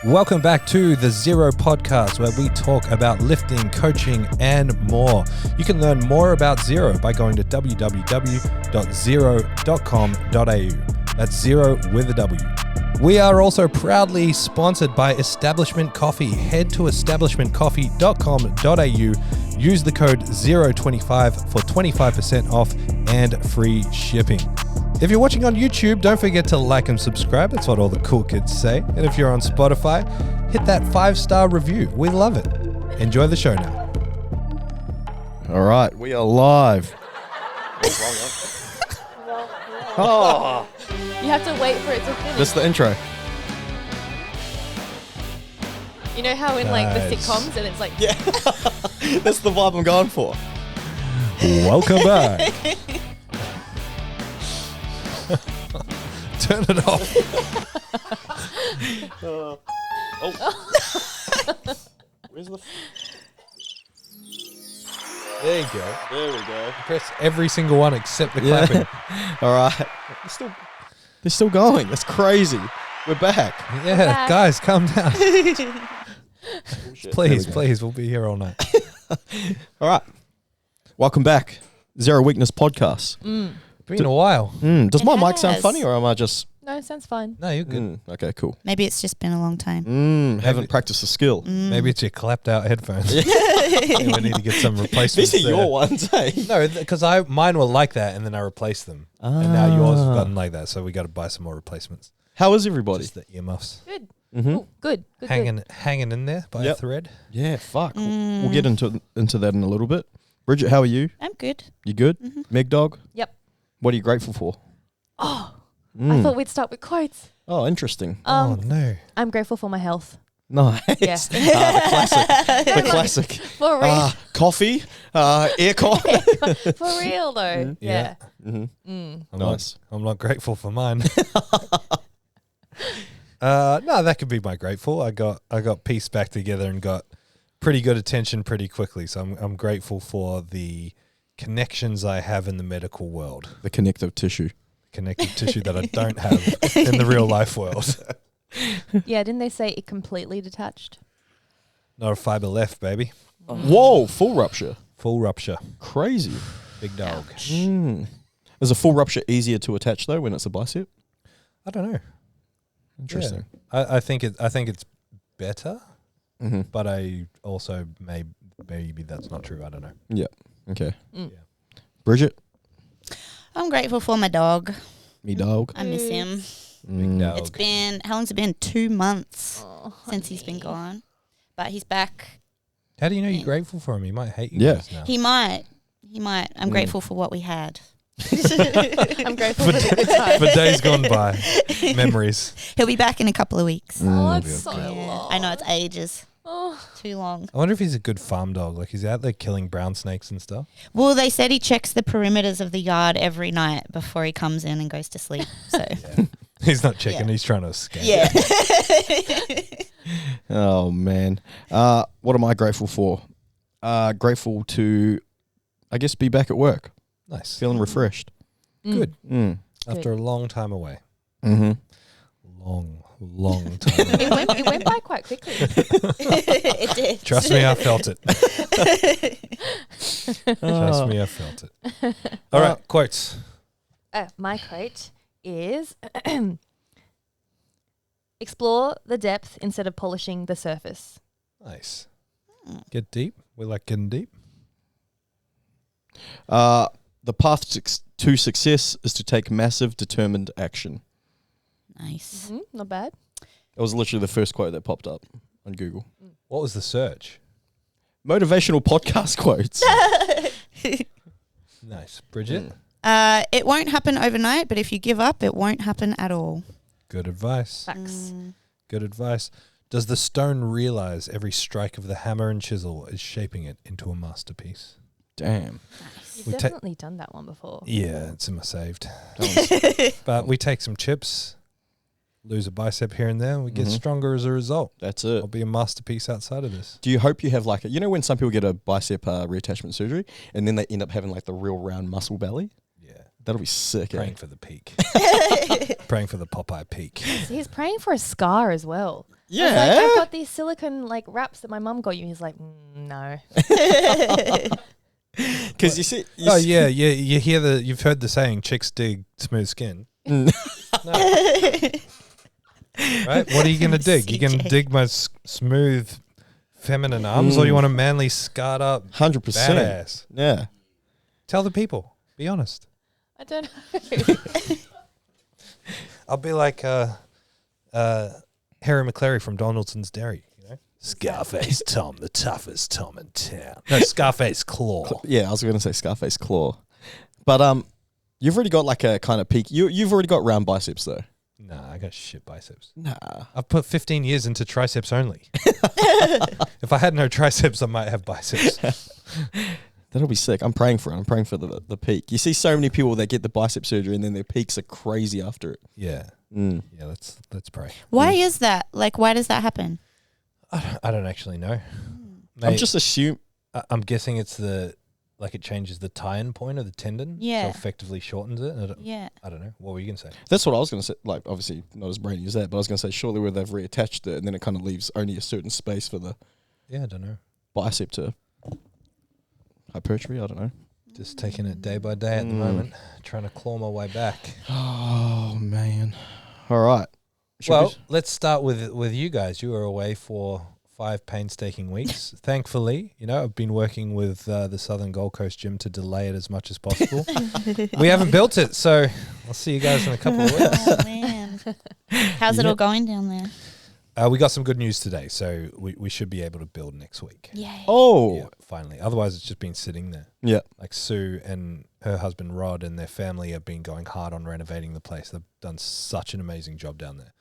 Welcome back to the Zero podcast, where we talk about lifting, coaching, and more. You can learn more about Zero by going to www.zero.com.au. That's Zero with a W. We are also proudly sponsored by Establishment Coffee. Head to establishmentcoffee.com.au. Use the code 025 for 25% off and free shipping. If you're watching on YouTube, don't forget to like and subscribe. That's what all the cool kids say. And if you're on Spotify, hit that 5-star review. We love it. Enjoy the show now. All right, we are live. Oh, You have to wait for it to finish. that's the intro. You know how in like the Nice. sitcoms and it's like, Yeah, that's the vibe I'm going for. Welcome back. Turn it off. Where's the? There you go. There we go. Press every single one except the clapping. All right. They're still going. That's crazy. We're back. Yeah, back. guys, calm down. Bullshit. Please, There we go. please, we'll be here all night. All right. Welcome back. Zero Weakness Podcast. Been a while. Does my mic sound has. funny or am I just? no, sounds fine. No, you're good. Okay, cool. Maybe it's just been a long time. Haven't practiced the skill. Maybe it's your clapped out headphones. And we need to get some replacements. These are there. your ones, eh? No, because mine were like that, and then I replaced them, and now yours have gotten like that. So we got to buy some more replacements. How is everybody? Just the earmuffs Good. Mm-hmm. Ooh, good. Good. hanging in there by a Yep. thread. Yeah, fuck. We'll get into that in a little bit. Bridget, how are you? I'm good. You good? Meg Dog? Yep. What are you grateful for? Oh, I thought we'd start with quotes. Oh, interesting. Oh no! I'm grateful for my health. Nice. Yeah. The classic. The classic. For real. Coffee, aircon. For real though. Yeah. Yeah. I'm Nice. I'm not grateful for mine. No, that could be my grateful. I got pieced back together and got pretty good attention pretty quickly. So I'm grateful for the connections I have in the medical world, The connective tissue. connective tissue that I don't have in the real life world. Yeah, didn't they say it completely detached? Not a fiber left, baby. Whoa, full rupture. Full rupture. Crazy. Big dog. Is a full rupture easier to attach though when it's a bicep? I don't know. Interesting. Yeah. I think it's better, but I also maybe that's not true. I don't know. Yeah. Okay. Yeah. Bridget, I'm grateful for my dog. me dog. I miss him. Big dog. It's been, how long's it been? 2 months Oh, since he's been gone. But he's back. How do you know you're grateful for him? He might hate you Yeah. guys now. He might. I'm grateful for what we had. I'm grateful for the good times. For days gone by. Memories. He'll be back in a couple of weeks. Oh, it's so Yeah. long. I know, it's ages. Oh. Too long. I wonder if he's a good farm dog. Like, he's out there killing brown snakes and stuff. Well, they said he checks the perimeters of the yard every night before he comes in and goes to sleep. So, He's not checking. Yeah. He's trying to escape. yeah. Oh man. What am I grateful for? Grateful to, I guess, be back at work. Nice. Feeling refreshed. Good. Mm. After a long time away. Mm-hmm. Long time away. It went by quite quickly. It did. Trust me, I felt it. Trust me, I felt it. All right, quotes. My quote is explore the depth instead of polishing the surface. Nice. Get deep. We like getting deep. The path to success is to take massive, determined action. Nice. Not bad. It was literally the first quote that popped up on Google. What was the search? Motivational podcast quotes. Nice. Bridget? It won't happen overnight, but if you give up, it won't happen at all. Good advice. Facts. Good advice. Does the stone realize every strike of the hammer and chisel is shaping it into a masterpiece? Damn. You've We ta- definitely done that one before. Yeah, it's in my saved. But we take some chips, lose a bicep here and there, and we get stronger as a result. That's it. I'll be a masterpiece outside of this. Do you hope you have like a, you know when some people get a bicep reattachment surgery and then they end up having like the real round muscle belly? Yeah. That'll be sick. Praying for the peak. Praying for the Popeye peak. He's praying for a scar as well. I was like, I've Yeah. got these silicone like wraps that my mum got you. He's like, no. Because you see. Oh yeah, you've heard the saying, chicks dig smooth skin. Mm. Right? What are you gonna dig? You gonna CJ. dig my smooth feminine arms, or you want a manly scarred up 100%. badass? Yeah. Tell the people. Be honest. I don't know. I'll be like Harry McClary from Donaldson's Dairy. You know? Scarface Tom, the toughest Tom in town. No, Scarface Claw. Yeah, I was going to say Scarface Claw. But you've already got like a kind of peak. You've already got round biceps though. Nah, I got shit biceps. Nah. I've put 15 years into triceps only. If I had no triceps, I might have biceps. That'll be sick. I'm praying for it. I'm praying for the peak. You see so many people that get the bicep surgery and then their peaks are crazy after it. Yeah. Mm. Yeah, let's pray. Why is that? Like, why does that happen? I don't actually know. I'm just assuming. I'm guessing it's it changes the tie-in point of the tendon. Yeah. So effectively shortens it. Yeah. I don't know. What were you going to say? That's what I was going to say. Like, obviously, not as brainy as that, but I was going to say, surely where they've reattached it and then it kind of leaves only a certain space for the Yeah, I don't know. bicep to hypertrophy. I don't know. Just taking it day by day at the moment, trying to claw my way back. Oh, man. All right. Well, let's start with you guys. You were away for 5 painstaking weeks. Thankfully, I've been working with the Southern Gold Coast gym to delay it as much as possible. We haven't built it, so I'll see you guys in a couple of weeks. Oh, man. How's it all going down there? We got some good news today, so we should be able to build next week. Yay. Oh. Yeah, finally. Otherwise, it's just been sitting there. Yeah. Like Sue and her husband Rod and their family have been going hard on renovating the place. They've done such an amazing job down there.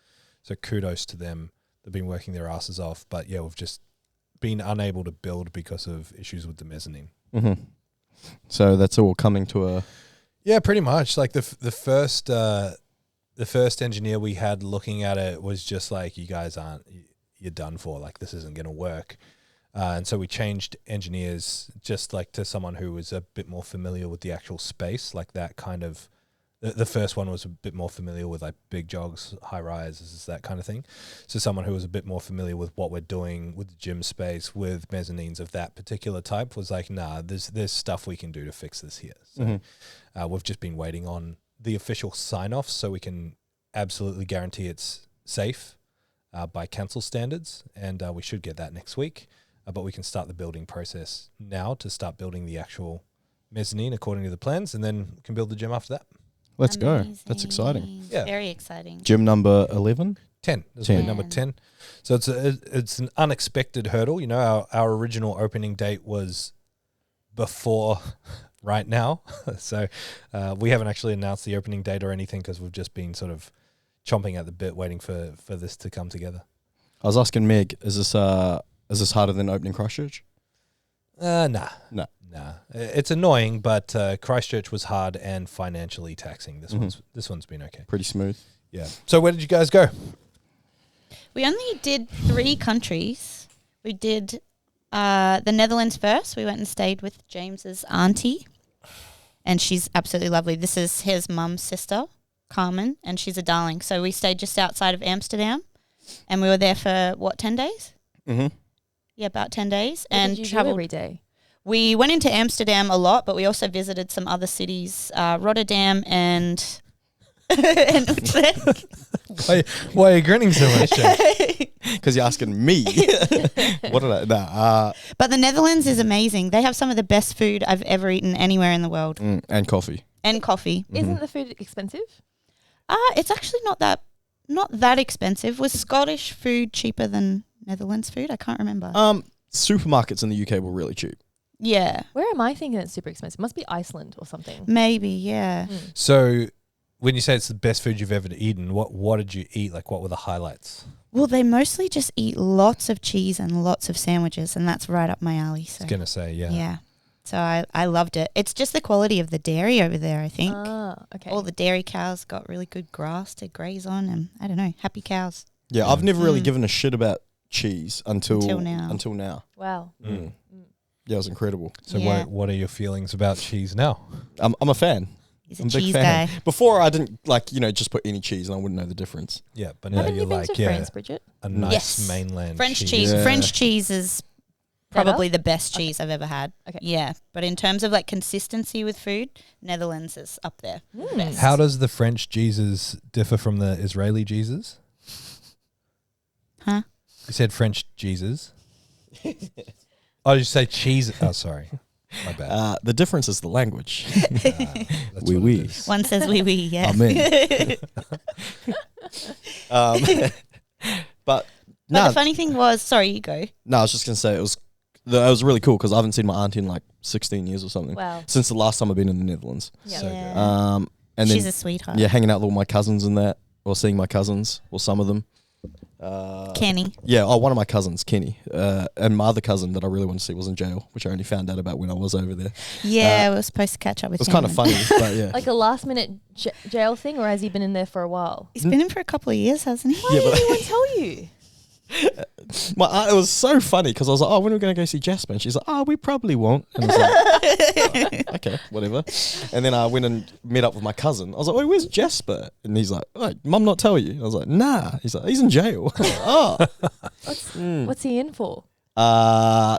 So kudos to them. They've been working their asses off. But yeah, we've just been unable to build because of issues with the mezzanine. Mm-hmm. So that's all coming to a... Yeah, pretty much. Like the first engineer we had looking at it was just like, you guys you're done for. Like, this isn't going to work. And so we changed engineers just like to someone who was a bit more familiar with the actual space, like that kind of... The first one was a bit more familiar with like big jogs, high rises, that kind of thing. So someone who was a bit more familiar with what we're doing with the gym space, with mezzanines of that particular type, was like, nah, there's stuff we can do to fix this here. So we've just been waiting on the official sign-off so we can absolutely guarantee it's safe by council standards, and we should get that next week. But we can start the building process now to start building the actual mezzanine according to the plans, and then we can build the gym after that. Let's go. That's exciting. Yeah. Very exciting. Gym number 11? 10. This 10. will be number 10. So it's an unexpected hurdle. Our original opening date was before right now. So we haven't actually announced the opening date or anything because we've just been sort of chomping at the bit waiting for this to come together. I was asking Meg, is this harder than opening Christchurch? Nah. No. Nah. It's annoying, but Christchurch was hard and financially taxing. This one's been okay. Pretty smooth. Yeah. So where did you guys go? We only did 3 countries. We did the Netherlands first. We went and stayed with James's auntie, and she's absolutely lovely. This is his mum's sister, Carmen, and she's a darling. So we stayed just outside of Amsterdam, and we were there for, 10 days? Mm-hmm. Yeah, about 10 days. What and did you do traveled every day? We went into Amsterdam a lot, but we also visited some other cities, Rotterdam and and Utrecht. Why are you grinning so much, Jack? Because you're asking me. What did I... Nah. But the Netherlands is amazing. They have some of the best food I've ever eaten anywhere in the world. And coffee. And coffee. Isn't the food expensive? It's actually not that expensive. Was Scottish food cheaper than Netherlands food? I can't remember. Supermarkets in the UK were really cheap. Yeah. Where am I thinking it's super expensive? Must be Iceland or something. Maybe, yeah. So when you say it's the best food you've ever eaten, what did you eat? Like, what were the highlights? Well, they mostly just eat lots of cheese and lots of sandwiches, and that's right up my alley. So I was going to say, yeah. yeah. So I loved it. It's just the quality of the dairy over there, I think. Okay. All the dairy cows got really good grass to graze on, and I don't know, happy cows. Yeah, I've never really given a shit about cheese until now. Wow. Yeah, it was incredible. So Yeah. what are your feelings about cheese now? I'm a fan. He's a I'm a big cheese fan. guy. Before I didn't just put any cheese and I wouldn't know the difference. Yeah, but now Haven't you're you been like, to France, Bridget? a nice Yes. mainland French cheese. Yeah. French cheese is Better? probably the best cheese I've ever had. Okay. Yeah, but in terms of like consistency with food, Netherlands is up there. Best. How does the French Jesus differ from the Israeli Jesus? Huh? You said French Jesus. Oh, did you say cheese? Oh, sorry. My bad. The difference is the language. That's Oui, what oui. it is. One says oui, oui, yeah. Amen. But But no, the funny thing was, sorry, you go. I was just gonna say it was really cool because I haven't seen my auntie in like 16 years or something Wow. since the last time I've been in the Netherlands. Yeah. So Yeah. good. And She's then a sweetheart. hanging out with all my cousins and that, or seeing my cousins, or some of them. Kenny. Yeah, one of my cousins, Kenny, and my other cousin that I really want to see was in jail, which I only found out about when I was over there. Yeah, we were supposed to catch up with It was him. kind of funny, but yeah. Like a last minute jail thing, or has he been in there for a while? He's been in for a couple of years, hasn't he? Why Yeah, did but- anyone tell you? My aunt, it was so funny because I was like, "Oh, when are we going to go see Jasper?" And she's like, "Oh, we probably won't." And I was like, "Okay, whatever." And then I went and met up with my cousin. I was like, "Oh, where's Jasper?" And he's like, "Oh, Mum not tell you?" I was like, "Nah." He's like, "He's in jail." I was like, "Oh, What's he in for?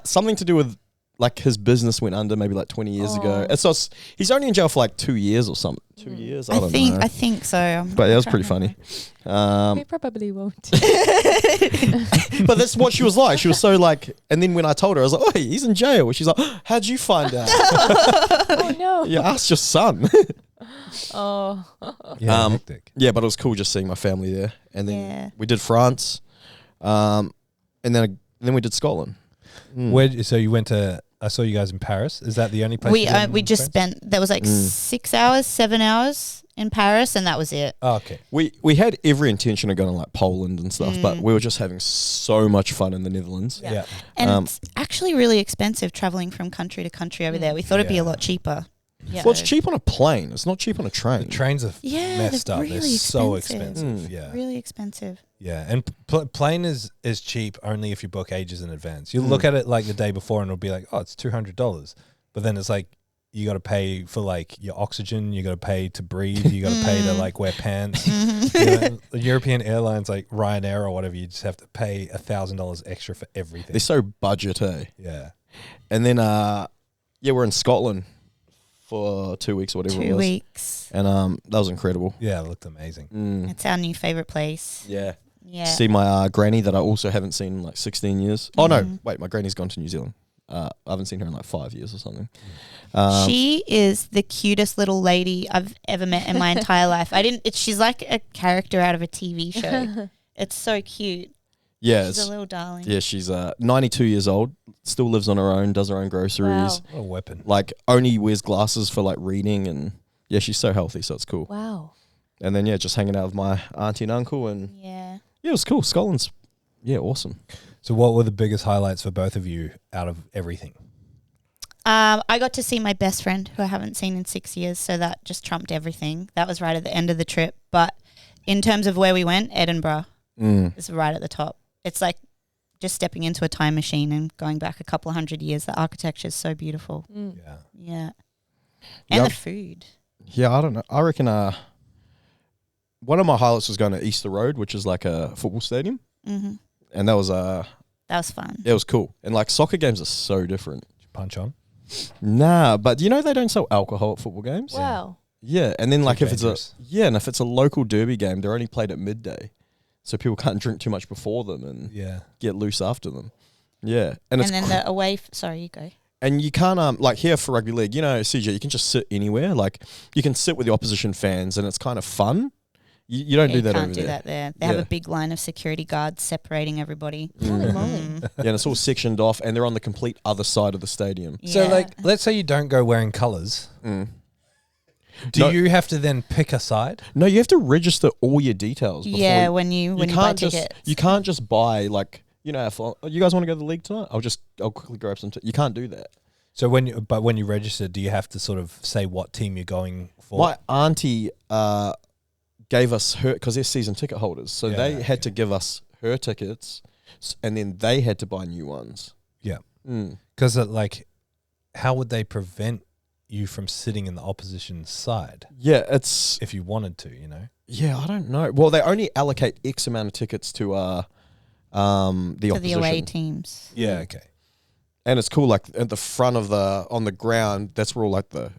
something to do with like his business went under maybe like 20 years ago. Oh. And so he's only in jail for like 2 years or something. 2 years, I don't know. I think so. But yeah, it was pretty funny. He probably won't. But that's what she was like. She was so like, and then when I told her, I was like, "Oh, he's in jail." She's like, "How'd you find out?" Oh no. Yeah, ask your son. Oh. Yeah, hectic. Yeah, but it was cool just seeing my family there. And then Yeah. we did France, and then we did Scotland. So you went to? I saw you guys in Paris. Is that the only place? We you've been we in just France? spent, there was like 6 hours, 7 hours in Paris, and that was it. Oh, okay. We had every intention of going to like Poland and stuff, but we were just having so much fun in the Netherlands. Yeah. Yeah. And it's actually really expensive traveling from country to country over there. We thought it'd be a Yeah. lot cheaper. Yeah. Well, it's cheap on a plane. It's not cheap on a train. The trains are Yeah, messed they're up. really They're so expensive. expensive. Yeah. Really expensive. Yeah, and plane is cheap only if you book ages in advance. You look at it like the day before, and it'll be like, oh, it's $200, but then it's like you got to pay for like your oxygen, you got to pay to breathe, you got to pay to like wear pants. You know, the European airlines like Ryanair or whatever, you just have to pay $1,000 extra for everything. They're so budget, eh? Yeah, And then, we're in Scotland for 2 weeks or whatever it 2 was. weeks. And that was incredible. yeah, it looked amazing. It's our new favorite place. Yeah. Yeah. See my granny that I also haven't seen in like 16 years. Oh, no. Wait, my granny's gone to New Zealand. I haven't seen her in like 5 years or something. She is the cutest little lady I've ever met in my entire life. She's like a character out of a TV show. It's so cute. Yeah. She's a little darling. Yeah, she's 92 years old, still lives on her own, does her own groceries, Wow. What a weapon. like only wears glasses for like reading, and yeah, she's so healthy, so it's cool. Wow. And then just hanging out with my auntie and uncle, and Yeah. yeah, it was cool. Scotland's awesome. So what were the biggest highlights for both of you out of everything? I got to see my best friend who I haven't seen in 6 years, so that just trumped everything. That was right at the end of the trip. But in terms of where we went, Edinburgh is right at the top. It's like just stepping into a time machine and going back a couple of 100 years. The architecture is so beautiful. Yeah. Yeah. And Yep. the food. Yeah, I don't know. I reckon one of my highlights was going to Easter Road, which is like a football stadium, and that was That was fun. it was cool. And like soccer games are so different. Did you punch on? Nah, but you know they don't sell alcohol at football games. Wow. Yeah, and then like if dangerous. it's a local derby game, they're only played at midday, so people can't drink too much before them and Yeah. get loose after them. Yeah, and it's And then the away. Sorry, you go. and you can't like here for rugby league, you know, CJ, you can just sit anywhere. Like you can sit with the opposition fans, and it's kind of fun. You don't do that can't over do there. that there. They have Yeah. a big line of security guards separating everybody. Holy moly. Yeah, and it's all sectioned off, and they're on the complete other side of the stadium. So Yeah. like, let's say you don't go wearing colours. Do No. you have to then pick a side? No, you have to register all your details. Before Yeah, when you buy can't just tickets. you can't just buy like you know. If you guys want to go to the league tonight, I'll quickly grab some. You can't do that. So when you register, do you have to sort of say what team you're going for? My auntie gave us her because they're season ticket holders, so Yeah, they had to give us her tickets, and then they had to buy new ones. Yeah. Mm. Because like, how would they prevent you from sitting in the opposition side Yeah, it's if you wanted to, you know? I don't know. Well, they only allocate X amount of tickets to the To opposition. the away teams. Yeah, okay. And it's cool, like at the front of on the ground, that's where all like I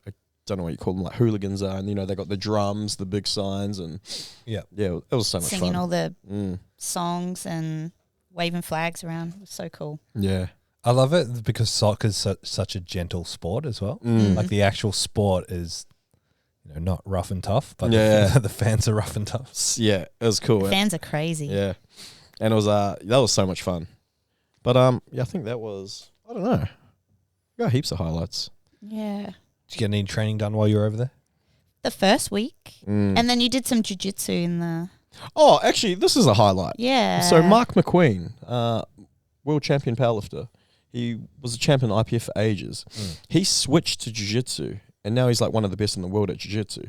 don't know what you call them, like hooligans are, and they got the drums, the big signs, and Yeah. it was so much Singing fun. all the Mm. songs and waving flags around. It was so cool. Yeah. I love it because soccer's such a gentle sport as well. Mm. Like the actual sport is, not rough and tough, but Yeah. the fans are rough and tough. Yeah, it was cool. Fans are crazy. Yeah, and it was that was so much fun. But I think that was, I don't know, got heaps of highlights. Yeah. Did you get any training done while you were over there? The first week. Mm. And then you did some jiu-jitsu in the... Oh, actually, this is a highlight. Yeah. So Mark McQueen, world champion powerlifter, he was a champion IPF for ages. He switched to jiu-jitsu, and now he's like one of the best in the world at jiu-jitsu.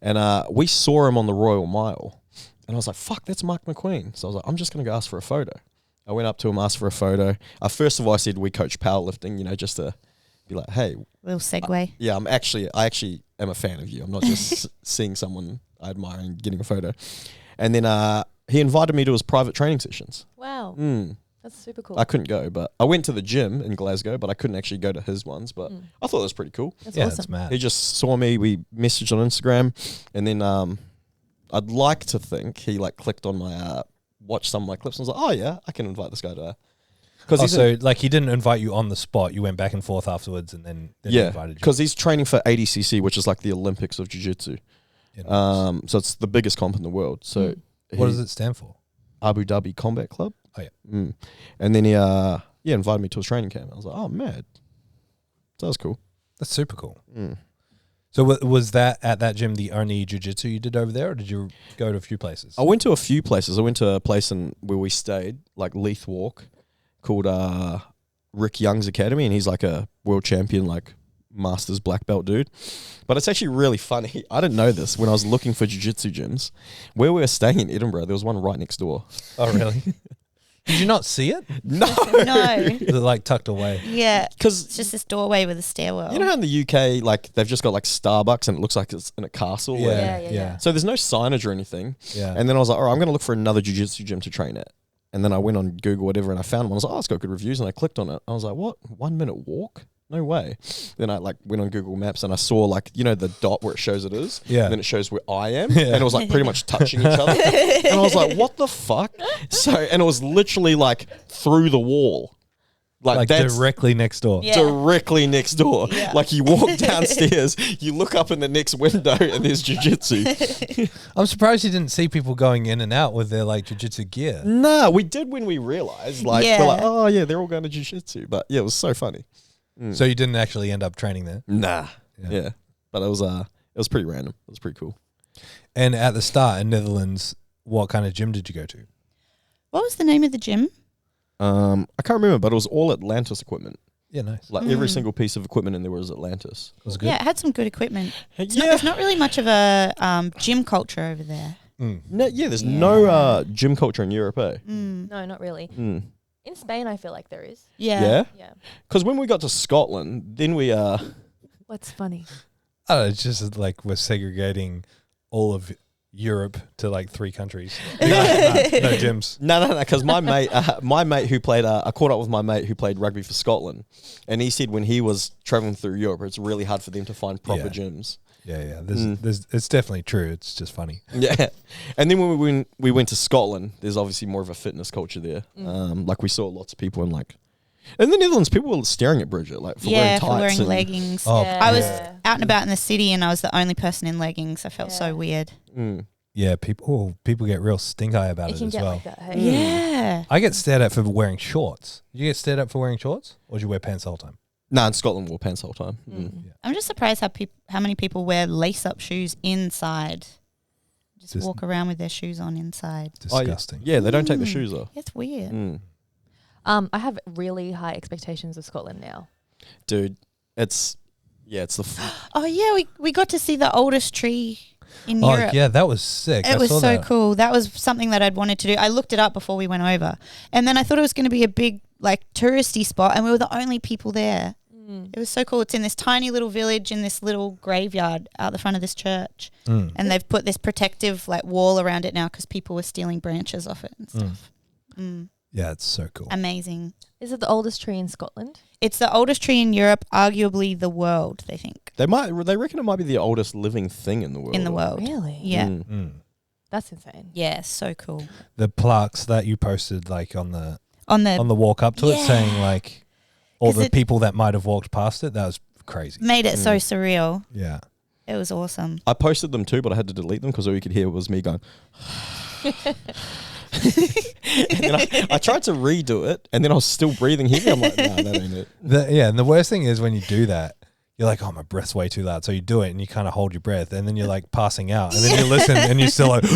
And we saw him on the Royal Mile, and I was like, fuck, that's Mark McQueen. So I was like, I'm just going to go ask for a photo. I went up to him, asked for a photo. First of all, I said we coach powerlifting, just to be like, hey. Little segue. Yeah, I actually am a fan of you. I'm not just seeing someone I admire and getting a photo. And then he invited me to his private training sessions. Wow. Mm. That's super cool. I couldn't go, but I went to the gym in Glasgow, but I couldn't actually go to his ones. But I thought it was pretty cool. That's Yeah, awesome. that's mad. He just saw me. We messaged on Instagram, and then I'd like to think he like clicked on my watched some of my clips and was like, oh yeah, I can invite this guy to. Because he didn't invite you on the spot. You went back and forth afterwards, and then he invited you. because he's training for ADCC, which is like the Olympics of Jiu-Jitsu. Yeah, nice. So it's the biggest comp in the world. So What does it stand for? Abu Dhabi Combat Club. Oh yeah. Mm. And then he invited me to his training camp. I was like, oh, mad. So that was cool. That's super cool. Mm. So was that at that gym the only jiu-jitsu you did over there, or did you go to a few places? I went to a few places. I went to a place where we stayed, like Leith Walk, called Rick Young's Academy, and he's like a world champion, like masters black belt dude. But it's actually really funny. I didn't know this when I was looking for jiu-jitsu gyms. Where we were staying in Edinburgh, there was one right next door. Oh, really? Did you not see it? No. No. Was it like tucked away? Yeah. Because It's just this doorway with a stairwell. you know how in the UK, like they've just got like Starbucks and it looks like it's in a castle? Yeah, Yeah. yeah. So there's no signage or anything. Yeah. And then I was like, all right, I'm going to look for another jiu-jitsu gym to train at. And then I went on Google, whatever, and I found one. I was like, oh, it's got good reviews. And I clicked on it. I was like, what? 1 minute walk? No way. Then I like went on Google Maps and I saw like, the dot where it shows it is. Yeah. And then it shows where I am. Yeah. And it was like pretty much touching each other. And I was like, what the fuck? And it was literally like through the wall. Like that's directly next door. Yeah. directly next door. Yeah. Like you walk downstairs, you look up in the next window and there's jiu-jitsu. I'm surprised you didn't see people going in and out with their like jiu-jitsu gear. Nah, we did when we realized. Like, Yeah. we're like, oh yeah, they're all going to jiu-jitsu. But yeah, it was so funny. So you didn't actually end up training there. Nah. Yeah. Yeah. But it was pretty random. It was pretty cool. And at the start in Netherlands, what kind of gym did you go to? What was the name of the gym? I can't remember, but it was all Atlantis equipment. Yeah, nice. Like every single piece of equipment in there was Atlantis. Was it good? Yeah, it had some good equipment. Yeah. There's not really much of a gym culture over there. Mm. There's no gym culture in Europe, eh? No, not really. Mm. In Spain, I feel like there is. Yeah. Yeah? Yeah. Because when we got to Scotland, then we What's funny? I don't know, it's just like we're segregating all of Europe to like 3 countries. no gyms. No, because my mate who played, I caught up with my mate who played rugby for Scotland, and he said when he was traveling through Europe, it's really hard for them to find proper Yeah. gyms. Yeah. There's it's definitely true. It's just funny. Yeah, and then when we went to Scotland, there's obviously more of a fitness culture there. Like we saw lots of people in the Netherlands, people were staring at Bridget like for wearing tights for wearing and, leggings. Oh, Yeah. I was Yeah. out and about in the city and I was the only person in leggings. I felt so weird. Yeah, people get real stink eye about It it can as get well. like that. Hey? Yeah. I get stared at for wearing shorts. Did you get stared at for wearing shorts? Or did you wear pants the whole time? Nah, in Scotland, wore pants the whole time. I'm just surprised how many people wear lace-up shoes inside. Just walk around with their shoes on inside. Disgusting. Yeah, they don't take the shoes off. It's weird. I have really high expectations of Scotland now. Dude, it's the Oh yeah, we got to see the oldest tree in Oh, Europe. yeah, that was sick. It I was saw so that. cool. That was something that I'd wanted to do. I looked it up before we went over. And then I thought it was going to be a big like touristy spot and we were the only people there. It was so cool. It's in this tiny little village in this little graveyard out the front of this church. And they've put this protective like wall around it now because people were stealing branches off it and stuff. Yeah, it's so cool. Amazing. Is it the oldest tree in Scotland? It's the oldest tree in Europe, arguably the world, they think. They reckon it might be the oldest living thing in the world. In the world. Really? Yeah. That's insane. Yeah, so cool. The plaques that you posted like on the On the walk up to it, Yeah. saying like all 'Cause the it- people that might have walked past it, that was crazy. made it so surreal. Yeah. It was awesome. I posted them too, but I had to delete them because all you could hear was me going. And I tried to redo it, and then I was still breathing heavy. I'm like, nah, that ain't it. And the worst thing is when you do that, you're like, oh, my breath's way too loud. So you do it and you kind of hold your breath and then you're like passing out. And then you listen and you're still like, it's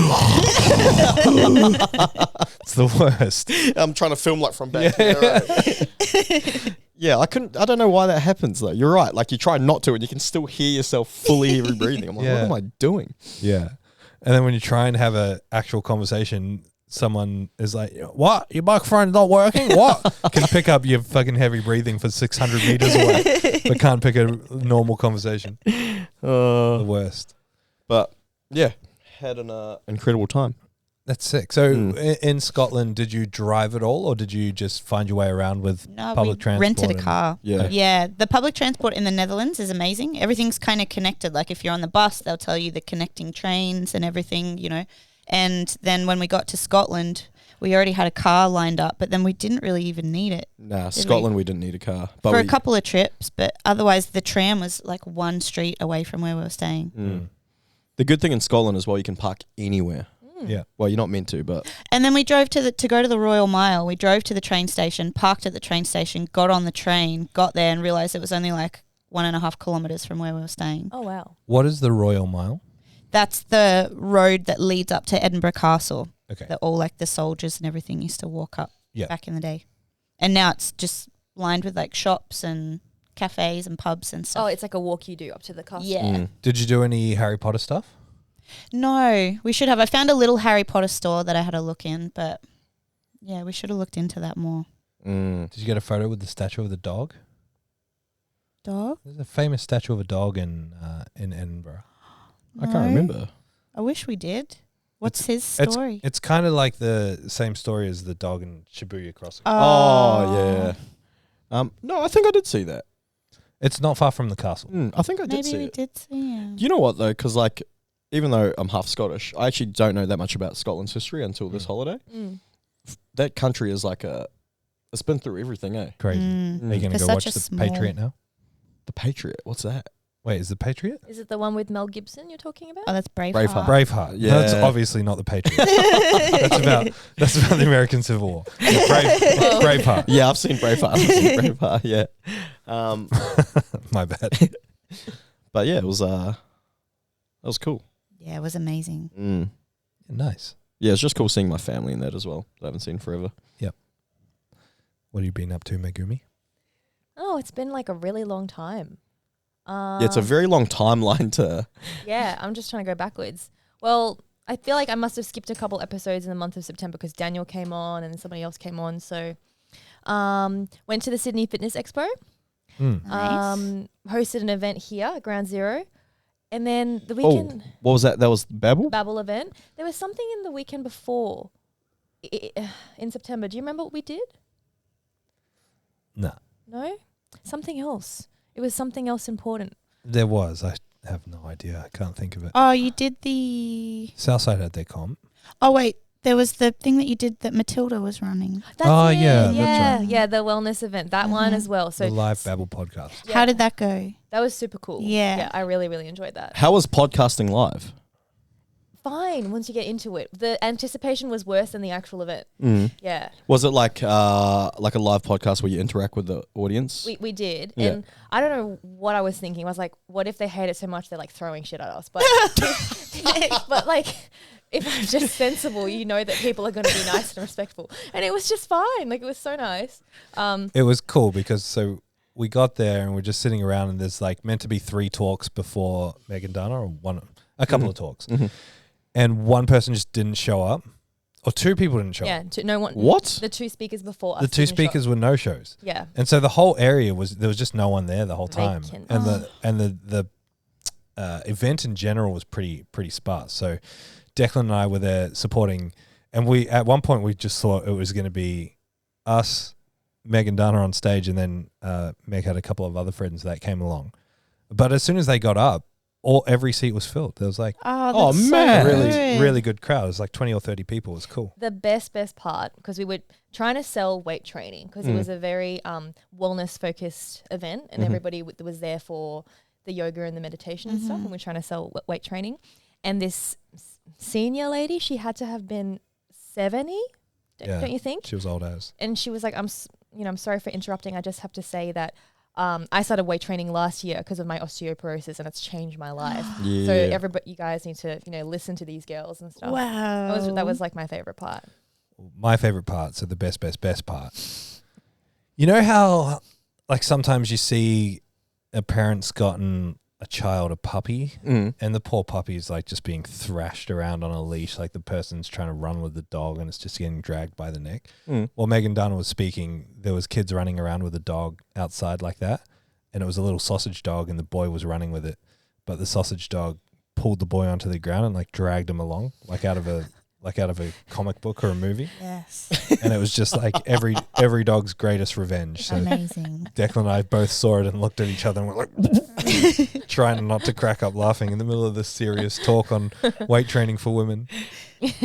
the worst. I'm trying to film like from back here. Right? Yeah, I don't know why that happens though. You're right. Like you try not to and you can still hear yourself fully breathing. I'm like, what am I doing? Yeah. And then when you try and have an actual conversation, someone is like, what? Your microphone's not working? What? Can pick up your fucking heavy breathing for 600 meters away, but can't pick a normal conversation. The worst. But yeah, had an incredible time. That's sick. So in Scotland, did you drive at all or did you just find your way around with public transport? Rented a car. Yeah. Yeah. The public transport in the Netherlands is amazing. Everything's kind of connected. Like if you're on the bus, they'll tell you the connecting trains and everything, you know. And then when we got to Scotland, we already had a car lined up, but then we didn't really even need it. Nah, Scotland, we didn't need a car. But for a couple of trips, but otherwise the tram was like one street away from where we were staying. The good thing in Scotland is, well, you can park anywhere. Yeah. Well, you're not meant to, but... And then we drove to go to the Royal Mile. We drove to the train station, parked at the train station, got on the train, got there and realised it was only like 1.5 kilometres from where we were staying. Oh, wow. What is the Royal Mile? That's the road that leads up to Edinburgh Castle. Okay. That all like the soldiers and everything used to walk up Yeah. back in the day. And now it's just lined with like shops and cafes and pubs and stuff. Oh, it's like a walk you do up to the castle. Yeah. Did you do any Harry Potter stuff? No, we should have. I found a little Harry Potter store that I had a look in, but yeah, we should have looked into that more. Did you get a photo with the statue of the dog? Dog? There's a famous statue of a dog in Edinburgh. I can't remember. I wish we did. What's his story? It's kind of like the same story as the dog in Shibuya Crossing. Oh, yeah. No, I think I did see that. It's not far from the castle. I think I did Maybe see we it. did see it. You know what, though? Because, like, even though I'm half Scottish, I actually don't know that much about Scotland's history until this holiday. That country is like it's been through everything, eh? Crazy. Are you going For to go such watch a The small- Patriot now? The Patriot. What's that? Wait, is The Patriot? Is it the one with Mel Gibson you're talking about? Oh, that's Braveheart. Braveheart. Braveheart. Yeah. That's obviously not The Patriot. that's about the American Civil War. Yeah, Braveheart. Yeah, I've seen Braveheart. Yeah. My bad. But yeah, it was that was cool. Yeah, it was amazing. Nice. Yeah, it's just cool seeing my family in that as well. I haven't seen forever. Yep. What have you been up to, Megumi? Oh, it's been like a really long time. Yeah, it's a very long timeline to... Yeah, I'm just trying to go backwards. Well, I feel like I must have skipped a couple episodes in the month of September because Daniel came on and somebody else came on. So went to the Sydney Fitness Expo. Nice. Hosted an event here at Ground Zero. And then the weekend... what was that? That was Babel? Babel event. There was something in the weekend before in September. Do you remember what we did? No. No? Something else. It was something else important. There was. I have no idea. I can't think of it. Oh, you did the... Southside had their comp. Oh, wait. There was the thing that you did that Matilda was running. That's it. yeah, that's Yeah, right. yeah, the wellness event. That one as well. So The live Babel podcast. yeah, How did that go? that was super cool. Yeah. Yeah, I really, really enjoyed that. How was podcasting live? Fine once you get into it. The anticipation was worse than the actual event. Yeah. Was it like a live podcast where you interact with the audience? We did. Yeah. And I don't know what I was thinking. I was like, what if they hate it so much they're like throwing shit at us? But but like if I'm just sensible, you know that people are going to be nice and respectful. And it was just fine. Like it was so nice. It was cool because we got there and we're just sitting around and there's like meant to be 3 talks before Meg and Dana or a couple of talks. And one person just didn't show up or 2 people didn't show Yeah, up. no one. What? The 2 speakers before us. The 2 didn't show speakers up. were no shows. Yeah. And so the whole area there was just no one there the whole time. Vacant. And the event in general was pretty sparse. So Declan and I were there supporting, and we at one point we just thought it was going to be us, Meg and Dana on stage, and then Meg had a couple of other friends that came along. But as soon as they got up, every seat was filled. There was like Oh, that's man. so really good. really good crowd. It was like 20 or 30 people. It was cool. The best part, because we were trying to sell weight training, because it was a very wellness focused event, and everybody was there for the yoga and the meditation and stuff, and we're trying to sell weight training. And this senior lady, she had to have been 70, don't you think? She was old as. And she was like, I'm sorry for interrupting. I just have to say that I started weight training last year because of my osteoporosis, and it's changed my life. Yeah. So everybody, you guys need to, listen to these girls and stuff. Wow. That was like my favorite part. My favorite part, so the best part. You know how, like, sometimes you see a parent's gotten a child a puppy, and the poor puppy is like just being thrashed around on a leash, like the person's trying to run with the dog and it's just getting dragged by the neck. While Megan Dunn was speaking, there was kids running around with a dog outside like that, and it was a little sausage dog, and the boy was running with it, but the sausage dog pulled the boy onto the ground and like dragged him along, like out of a comic book or a movie. Yes. And it was just like every dog's greatest revenge. So Amazing. Declan and I both saw it and looked at each other and were like trying not to crack up laughing in the middle of this serious talk on weight training for women.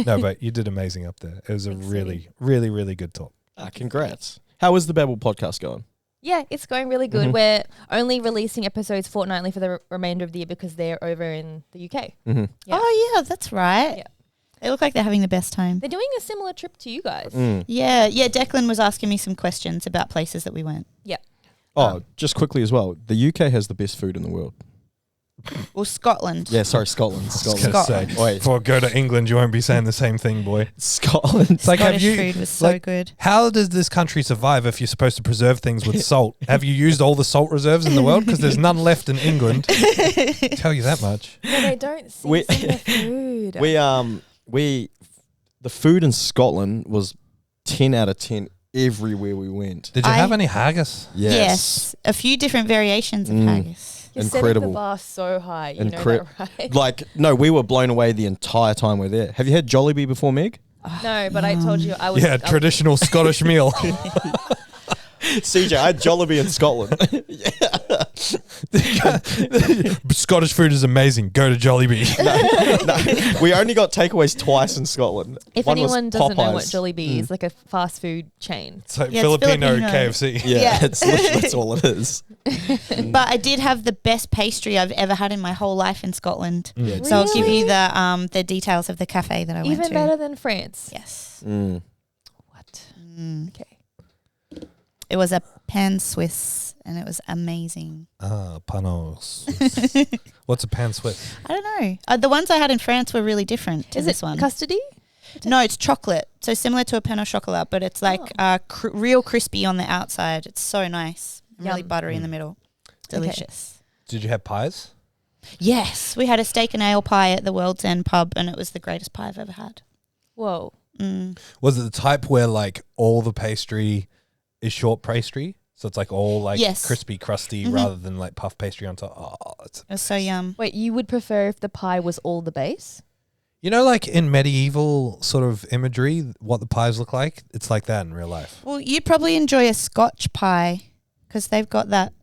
No, but you did amazing up there. It was a really, really, really good talk. Congrats. How is the Babel podcast going? Yeah, it's going really good. We're only releasing episodes fortnightly for the remainder of the year because they're over in the UK. Yeah. Oh, yeah, that's right. Yeah. They look like they're having the best time. They're doing a similar trip to you guys. Yeah, Declan was asking me some questions about places that we went. Yeah. Just quickly as well, the UK has the best food in the world. Well, Scotland. Yeah, sorry, Scotland. I was gonna Scotland. say, Wait. before I go to England, you won't be saying the same thing, boy. Scotland. It's like, Scottish food was so good. How does this country survive if you're supposed to preserve things with salt? Have you used all the salt reserves in the world? Because there's none left in England. Tell you that much. No, they don't season their food. The food in Scotland was 10 out of 10 everywhere we went. Did you have any haggis? Yes. A few different variations of haggis. You're Incredible. setting the bar so high. You know that, right? Like, no, we were blown away the entire time we're there. Have you had Jollibee before, Meg? No, but I told you I was. Yeah, traditional Scottish meal. CJ, I had Jollibee in Scotland. Scottish food is amazing. Go to Jollibee. No, we only got takeaways twice in Scotland. If One was anyone doesn't know what Popeyes. Jollibee is, like a fast food chain. It's like Yeah, it's Filipino Filipino. KFC. Yeah, Yeah. it's literally, that's all it is. But I did have the best pastry I've ever had in my whole life in Scotland. Yeah, So I'll give you Really? the details of the cafe that I went to. Even better than France. Yes. What? Mm. Okay. It was a pan Swiss and it was amazing. Ah, panos. What's a pan Swiss? I don't know. The ones I had in France were really different to Is this it one. custardy? No, it's chocolate. So similar to a pain au chocolat, but it's like real crispy on the outside. It's so nice. And really Yum. buttery in the middle. Delicious. Did you have pies? Yes. We had a steak and ale pie at the World's End pub and it was the greatest pie I've ever had. Whoa. Mm. Was it the type where like all the pastry is short pastry? So it's like all like Yes. crispy, crusty rather than like puff pastry on top. Oh, it's, It was so yum. Wait, you would prefer if the pie was all the base? you know, like in medieval sort of imagery, what the pies look like? It's like that in real life. Well, you'd probably enjoy a Scotch pie because they've got that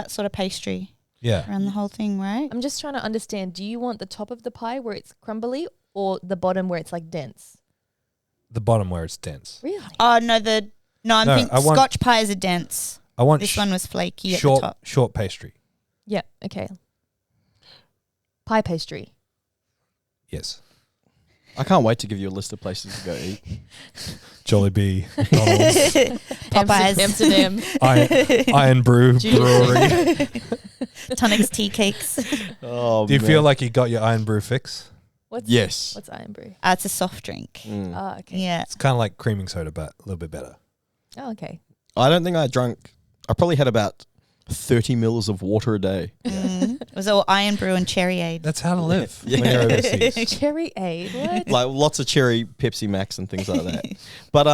sort of pastry Yeah. around the whole thing, right? I'm just trying to understand. Do you want the top of the pie where it's crumbly or the bottom where it's like dense? The bottom where it's dense. Really? Oh, no, I'm No, thinking I want- Scotch pies are dense. I want This one was flaky at the short, top. short pastry. Yeah. Okay. Pie pastry. Yes. I can't wait to give you a list of places to go eat. Jollibee, McDonald's, Popeyes. Amsterdam. Iron Brew Brewery. Tonics tea cakes. Oh, Do you feel like you got your Iron Brew fix? What's Yes. What's Iron Brew? It's a soft drink. Mm. Oh, okay. Yeah. It's kind of like creaming soda, but a little bit better. Oh, okay. I don't think I drank. I probably had about 30 mils of water a day. It was all Iron Brew and Cherryade. That's how to live Yeah. when you're overseas. Cherry aid. What? Like lots of cherry Pepsi Max and things like that. But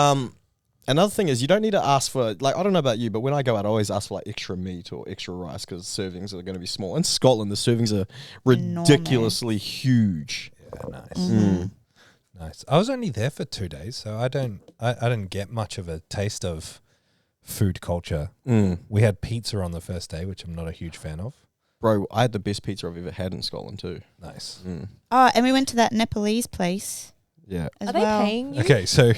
another thing is you don't need to ask for, like, I don't know about you, but when I go out, I always ask for like extra meat or extra rice because servings are going to be small. In Scotland, the servings are ridiculously huge. Yeah, nice. Nice. I was only there for 2 days, so I didn't get much of a taste of food culture. We had pizza on the first day, which I'm not a huge fan of. Bro, I had the best pizza I've ever had in Scotland too. Nice. Oh, and we went to that Nepalese place Yeah. as Are they well. paying you? Okay, so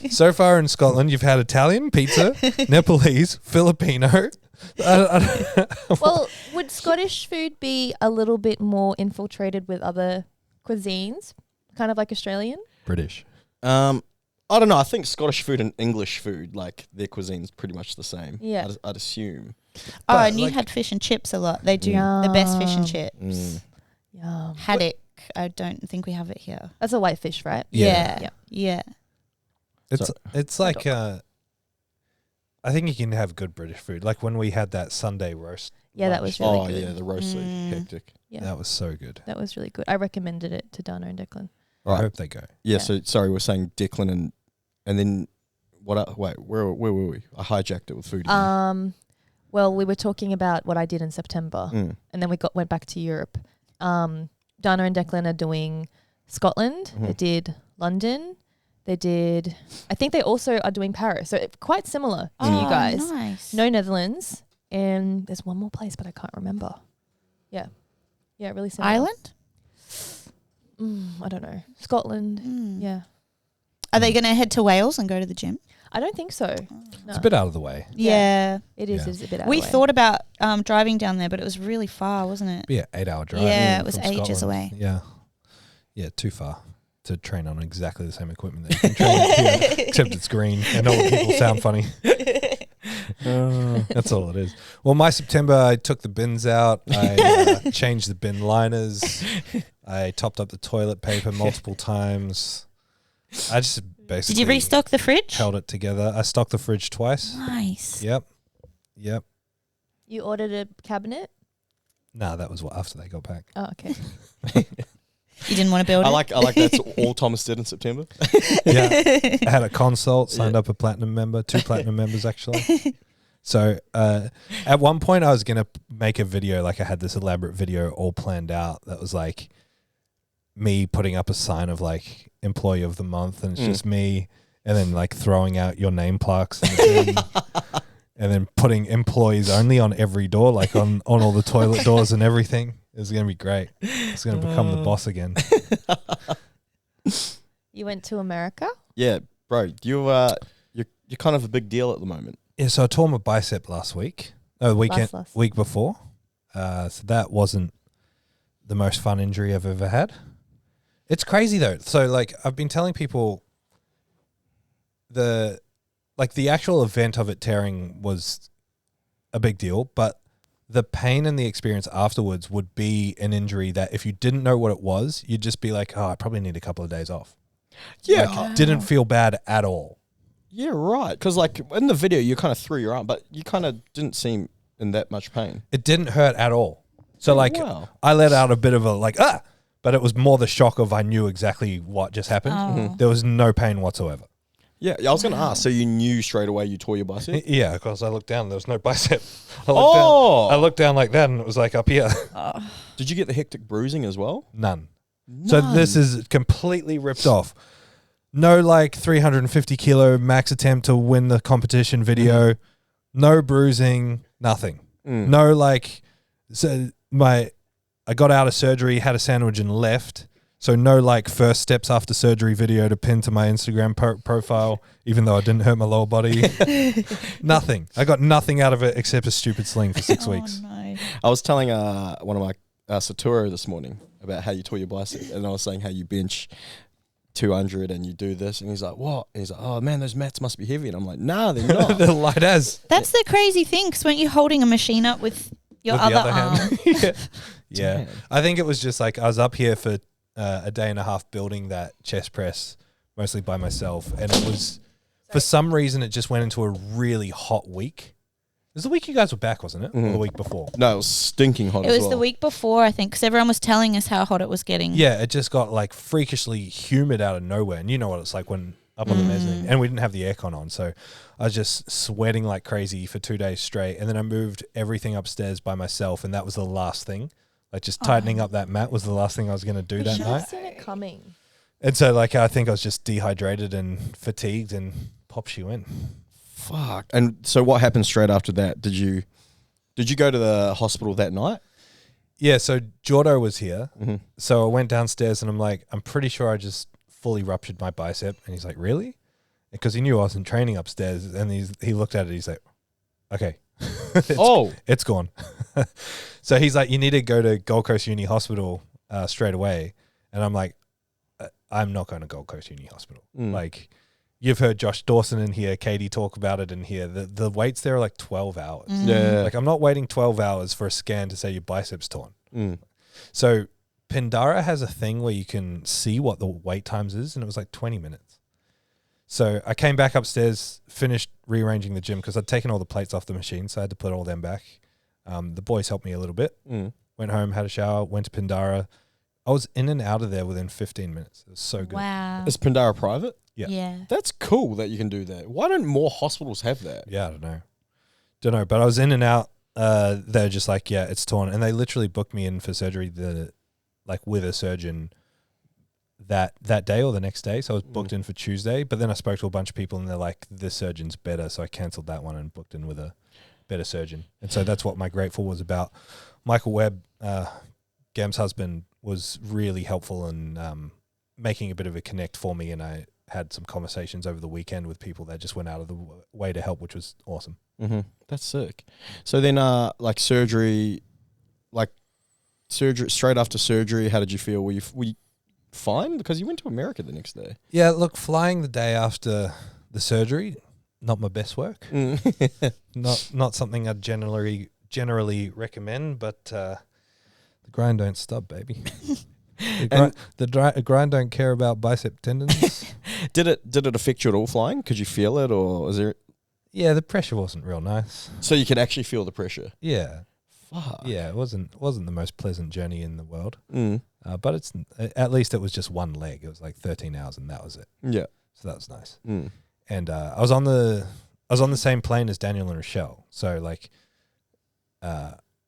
so far in Scotland, you've had Italian pizza, Nepalese, Filipino. Well, would Scottish food be a little bit more infiltrated with other cuisines, kind of like Australian? British. I don't know. I think Scottish food and English food, like their cuisine's pretty much the same. Yeah. I'd assume. Oh, But, and you like- had fish and chips a lot. They do the best fish and chips. Yum. Haddock. I don't think we have it here. That's a white fish, right? Yeah. Yeah. It's like I think you can have good British food. Like when we had that Sunday roast. Yeah, that was really Oh good. yeah, the roast are hectic. Yeah. That was so good. That was really good. I recommended it to Dano and Declan. I Right. hope they go. Yeah. Yeah. So sorry, we're saying Declan and then what? Wait, where were we? I hijacked it with food. Well, we were talking about what I did in September, and then we went back to Europe. Dana and Declan are doing Scotland. They did London. They did. I think they also are doing Paris. So quite similar to you guys. Nice. No Netherlands, and there's one more place, but I can't remember. Yeah, really similar. Island? I don't know. Scotland. Yeah, Are they going to head to Wales and go to the gym? I don't think so. It's No. a bit out of the way. Yeah. It is. Yeah. It's a bit out We of the way. thought about driving down there, but it was really far, wasn't it? But yeah, 8-hour drive. Yeah, it was from ages Scotland. away. Yeah. Yeah, too far to train on exactly the same equipment that you can train on here, except it's green and all the people sound funny. That's all it is. Well, my September, I took the bins out. I changed the bin liners. I topped up the toilet paper multiple times. I just basically Did you restock the fridge? held it together. I stocked the fridge twice. Nice. Yep. You ordered a cabinet. Nah, that was what after they got back. Oh, okay. You didn't want to build I it? like that's all Thomas did in September. Yeah. I had a consult, signed up a platinum member, 2 platinum members actually. So at one point I was going to make a video, like I had this elaborate video all planned out that was like me putting up a sign of like employee of the month, and it's just me, and then like throwing out your name plaques in the bin, and then putting employees only on every door, like on all the toilet doors and everything. It's going to be great. It's going to become the boss again. You went to America? Yeah, bro, you're kind of a big deal at the moment. Yeah, so I tore my bicep last week. No, Last. week before. So that wasn't the most fun injury I've ever had. It's crazy though. So like I've been telling people the actual event of it tearing was a big deal, but the pain and the experience afterwards would be an injury that if you didn't know what it was, you'd just be like, oh, I probably need a couple of days off. Yeah, Like, didn't feel bad at all. yeah, right. Because like in the video, you kind of threw your arm, but you kind of didn't seem in that much pain. It didn't hurt at all. So like wow. I let out a bit of a like, but it was more the shock of I knew exactly what just happened. Oh. There was no pain whatsoever. Yeah, I was going to ask. So you knew straight away you tore your bicep? Yeah, because I looked down, there was no bicep. I looked down like that, and it was like up here. Did you get the hectic bruising as well? None. So this is completely ripped off. No like 350 kilo max attempt to win the competition video. No bruising, nothing. No like, so I got out of surgery, had a sandwich and left. So no like first steps after surgery video to pin to my Instagram profile, even though I didn't hurt my lower body. Nothing. I got nothing out of it except a stupid sling for 6 weeks. Oh, no. I was telling one of my Saturo this morning about how you tore your bicep, and I was saying how you bench 200 and you do this, and he's like, what? And he's like, oh man, those mats must be heavy. And I'm like, nah, they're not. They're light as. That's the crazy thing, because weren't you holding a machine up with your With the other arm? hand. Yeah. Damn. I think it was just like I was up here for a day and a half building that chest press, mostly by myself. And it was, for some reason, it just went into a really hot week. was the week you guys were back, wasn't it? Or Mhm. the week before? No, it was stinking hot It as was well. the week before, I think, because everyone was telling us how hot it was getting. Yeah, it just got like freakishly humid out of nowhere. And you know what it's like when up on the mezzanine. And we didn't have the aircon on. So I was just sweating like crazy for 2 days straight. And then I moved everything upstairs by myself. And that was the last thing. Like just tightening up that mat was the last thing I was going to do that Should night. have seen it coming. And so like I think I was just dehydrated and fatigued and pops you in. Fuck. And so what happened straight after that? Did you go to the hospital that night? Yeah, so Jordo was here. Mm-hmm. So I went downstairs and I'm like, I'm pretty sure I just fully ruptured my bicep. And he's like, really? Because he knew I wasn't training upstairs. And he looked at it. He's like, okay. It's gone. So he's like, you need to go to Gold Coast Uni Hospital straight away. And I'm like, I'm not going to Gold Coast Uni Hospital. Like, you've heard Josh Dawson in here, Katie talk about it in here. The waits there are like 12 hours. Yeah. Like, I'm not waiting 12 hours for a scan to say your bicep's torn. So Pindara has a thing where you can see what the wait times is, and it was like 20 minutes. So I came back upstairs, finished rearranging the gym because I'd taken all the plates off the machine, so I had to put all them back. The boys helped me a little bit. Went home, had a shower, went to Pindara. I was in and out of there within 15 minutes. It was so good. Wow. Is Pindara private? Yeah. That's cool that you can do that. Why don't more hospitals have that? Yeah, I don't know. But I was in and out. They're just like, yeah, it's torn. And they literally booked me in for surgery with a surgeon that day or the next day. So I was booked in for Tuesday. But then I spoke to a bunch of people and they're like, this surgeon's better. So I cancelled that one and booked in with a better surgeon. And so that's what my grateful was about. Michael Webb, Gam's husband, was really helpful in making a bit of a connect for me. And I had some conversations over the weekend with people that just went out of the way to help, which was awesome. That's sick. So then surgery straight after surgery, how did you feel? Were you fine? Because you went to America the next day. Yeah, look, flying the day after the surgery, not my best work. Not something I'd generally recommend, but the grind don't stop, baby. The grind don't care about bicep tendons. Did it affect you at all flying? Could you feel it, or was there? Yeah, the pressure wasn't real nice. So you could actually feel the pressure. Yeah. Fuck. Yeah, it wasn't the most pleasant journey in the world. But at least it was just one leg. It was like 13 hours and that was it. Yeah. So that was nice. And I was on the same plane as Daniel and Rochelle. So like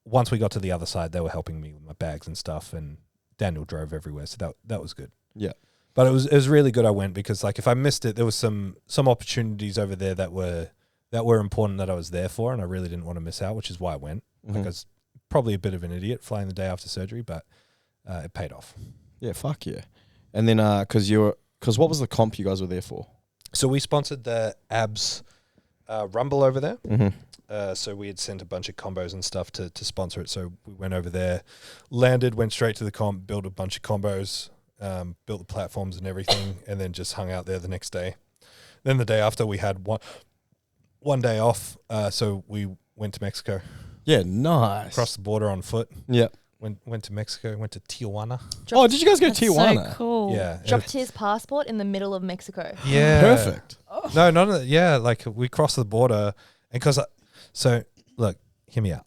once we got to the other side, they were helping me with my bags and stuff, and Daniel drove everywhere. So that was good. Yeah. But it was really good I went, because like if I missed it, there was some opportunities over there that were important that I was there for, and I really didn't want to miss out, which is why I went. Like I was probably a bit of an idiot flying the day after surgery, but it paid off. Yeah, fuck yeah. And then because what was the comp you guys were there for? So we sponsored the Abs Rumble over there. So we had sent a bunch of combos and stuff to sponsor it. So we went over there, landed, went straight to the comp, built a bunch of combos, built the platforms and everything, and then just hung out there the next day. Then the day after, we had one day off, so we went to Mexico. Yeah, nice. Crossed the border on foot. Yeah. Went to Mexico, went to Tijuana. Did you guys go to Tijuana? So cool. Yeah. Dropped his passport in the middle of Mexico. Yeah. Perfect. No, like we crossed the border, and so look, hear me out.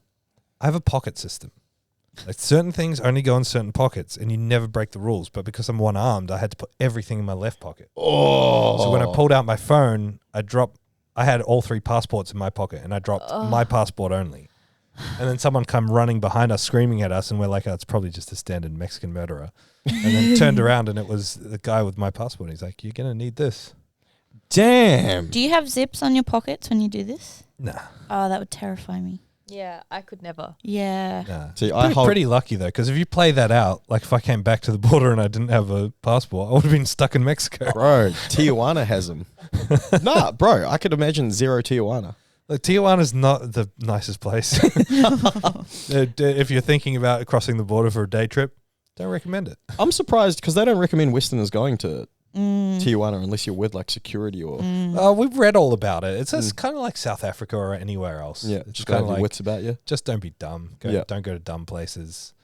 I have a pocket system. Like certain things only go in certain pockets, and you never break the rules. But because I'm one-armed, I had to put everything in my left pocket. So when I pulled out my phone, I had all 3 passports in my pocket, and I dropped my passport only. And then someone come running behind us, screaming at us, and we're like, "Oh, it's probably just a standard Mexican murderer." And then turned around, and it was the guy with my passport. He's like, "You're gonna need this." Damn. Do you have zips on your pockets when you do this? Nah. Oh, that would terrify me. Yeah, I could never. Yeah. Nah. See, pretty lucky though, because if you play that out, like if I came back to the border and I didn't have a passport, I would have been stuck in Mexico. Bro, Tijuana has them. Nah, bro, I could imagine zero Tijuana. Look, Tijuana's not the nicest place. If you're thinking about crossing the border for a day trip, don't recommend it. I'm surprised because they don't recommend Westerners going to Tijuana unless you're with like security or. We've read all about it. It's just kind of like South Africa or anywhere else. Yeah, it's just kind of like wits about you. Just don't be dumb. Don't go to dumb places.